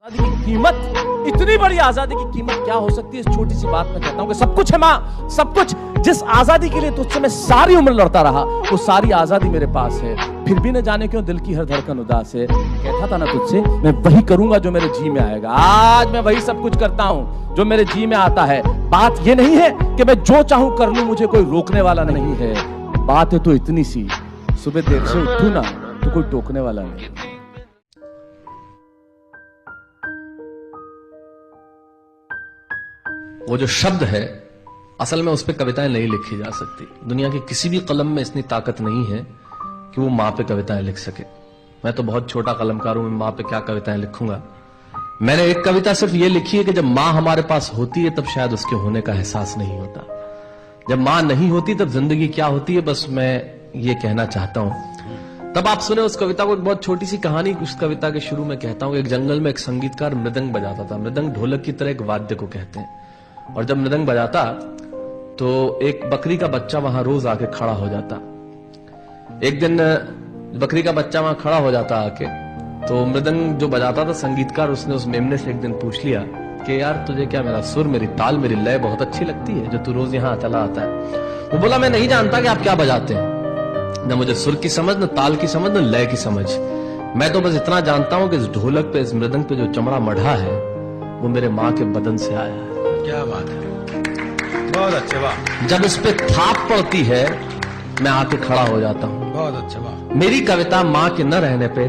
आजादी की कीमत, इतनी बड़ी आजादी की कीमत क्या हो सकती है? इस छोटी सी बात में कहता हूं कि सब कुछ है मां, सब कुछ। जिस आजादी के लिए तुझसे मैं सारी उम्र लड़ता रहा, वो सारी आजादी मेरे पास है, फिर भी न जाने क्यों दिल की हर धड़कन उदास है। कहता था ना तुझसे मैं वही करूंगा जो मेरे जी में आएगा, आज मैं वही सब कुछ करता हूं जो मेरे जी में आता है। बात ये नहीं है कि मैं जो चाहूं कर लूं, मुझे कोई रोकने वाला नहीं है। बात है तो इतनी सी, सुबह देर से उठूं ना तो कोई टोकने वाला नहीं। वो जो शब्द है, असल में उस पर कविताएं नहीं लिखी जा सकती। दुनिया की किसी भी कलम में इतनी ताकत नहीं है कि वो माँ पे कविताएं लिख सके। मैं तो बहुत छोटा कलमकार हूं, मैं माँ पे क्या कविताएं लिखूंगा। मैंने एक कविता सिर्फ ये लिखी है कि जब माँ हमारे पास होती है तब शायद उसके होने का एहसास नहीं होता। जब माँ नहीं होती तब जिंदगी क्या होती है, बस मैं ये कहना चाहता हूं। तब आप सुने उस कविता को। एक बहुत छोटी सी कहानी उस कविता के शुरू में कहता हूं। एक जंगल में एक संगीतकार मृदंग बजाता था। मृदंग ढोलक की तरह एक वाद्य को कहते हैं, और जब मृदंग बजाता तो एक बकरी का बच्चा वहां रोज आके खड़ा हो जाता। एक दिन बकरी का बच्चा वहां खड़ा हो जाता आके, तो मृदंग जो बजाता था संगीतकार, उसने उस मेमने से एक दिन पूछ लिया कि यार तुझे क्या मेरा सुर, मेरी ताल, मेरी लय बहुत अच्छी लगती है जो तू रोज यहाँ चला आता है? वो बोला मैं नहीं जानता कि आप क्या बजाते हैं, न मुझे सुर की समझ, न ताल की समझ, न लय की समझ। मैं तो बस इतना जानता हूं कि इस ढोलक पे, इस मृदंग पे जो चमड़ा मढ़ा है वो मेरे माँ के बदन से आया है। क्या बात है, बहुत अच्छे, वाह। जब इस पे थाप पड़ती है मैं आके खड़ा हो जाता हूं। बहुत अच्छा, वाह। मेरी कविता माँ के न रहने पे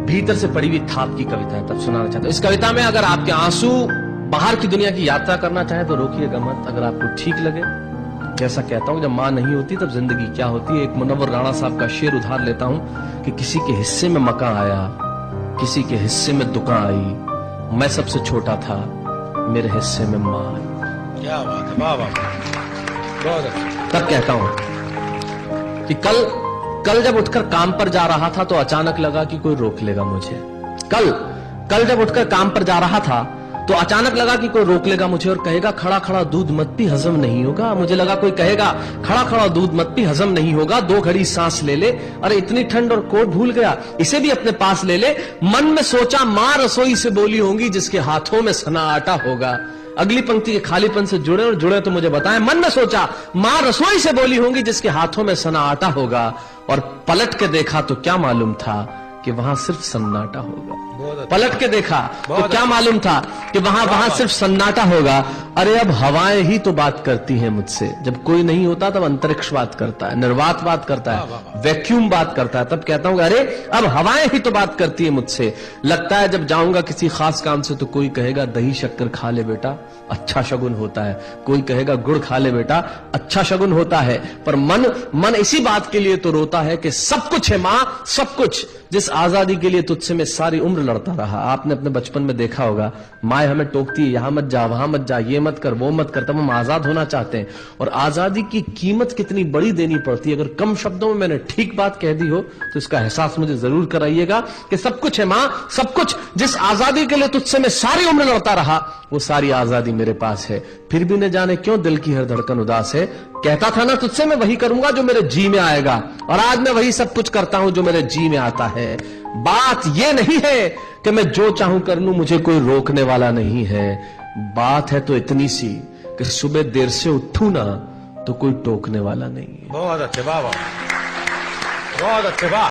भीतर से पड़ी हुई थाप की कविता है, तब सुनाना चाहता हूं। इस कविता में अगर आपके आंसू बाहर की दुनिया की यात्रा करना चाहे तो रोकिएगा मत। अगर आपको ठीक लगे, जैसा कहता हूं, जब माँ नहीं होती तब जिंदगी क्या होती है। एक मुनव्वर राणा साहब का शेर उधार लेता हूं कि किसी के हिस्से में मकान आया, किसी के हिस्से में दुकान आई, मैं सबसे छोटा था, मेरे हिस्से में मां आई। क्या बात है, वाह वाह, बहुत अच्छा। तब कहता हूं कि कल जब उठकर काम पर जा रहा था तो अचानक लगा कि कोई रोक लेगा मुझे। कल जब उठकर काम पर जा रहा था तो अचानक लगा कि कोई रोक लेगा मुझे और कहेगा खड़ा खड़ा दूध मत पी, हजम नहीं होगा। मुझे लगा कोई कहेगा खड़ा खड़ा दूध मत पी, हजम नहीं होगा। 2 घड़ी सांस ले ले, अरे इतनी ठंड और कोट भूल गया, इसे भी अपने पास ले ले। मन में सोचा मां रसोई से बोली होंगी जिसके हाथों में सना आटा होगा। अगली पंक्ति के खालीपन से जुड़े और जुड़े तो मुझे बताएं। मन में सोचा मां रसोई से बोली होंगी जिसके हाथों में सना आटा होगा, और पलट के देखा तो क्या मालूम था कि वहां सिर्फ सन्नाटा होगा। पलट के देखा तो क्या मालूम था कि वहां सिर्फ सन्नाटा होगा। अरे अब हवाएं ही तो बात करती हैं मुझसे। जब कोई नहीं होता तब अंतरिक्ष बात करता है, निर्वात बात करता है, वैक्यूम बात करता है। तब कहता हूं अरे अब हवाएं ही तो बात करती है मुझसे। लगता है जब जाऊंगा किसी खास काम से तो कोई कहेगा दही शक्कर खा ले बेटा, अच्छा शगुन होता है। कोई कहेगा गुड़ खा ले बेटा, अच्छा शगुन होता है। पर मन इसी बात के लिए तो रोता है कि सब कुछ है मां, सब कुछ। जिस आजादी के लिए तुझसे मैं सारी उम्र लड़ता रहा। आपने अपने बचपन में देखा होगा, माए हमें टोकती है, यहां मत जा, वहां मत जा, ये मत कर, वो मत कर। तब हम आजाद होना चाहते हैं, और आजादी की कीमत कितनी बड़ी देनी पड़ती है। अगर कम शब्दों में मैंने ठीक बात कह दी हो तो इसका एहसास मुझे जरूर कराइएगा कि सब कुछ है मां, सब कुछ। जिस आजादी के लिए तुझसे मैं सारी उम्र लड़ता रहा, वो सारी आजादी मेरे पास है, फिर भी न जाने क्यों दिल की हर धड़कन उदास है। कहता था ना तुझसे मैं वही करूंगा जो मेरे जी में आएगा, और आज मैं वही सब कुछ करता हूं जो मेरे जी में आता है। बात ये नहीं है कि मैं जो चाहूं कर लूं, मुझे कोई रोकने वाला नहीं है। बात है तो इतनी सी कि सुबह देर से उठूं ना तो कोई टोकने वाला नहीं है। बहुत अच्छे, वाह वाह, बहुत अच्छे, वाह।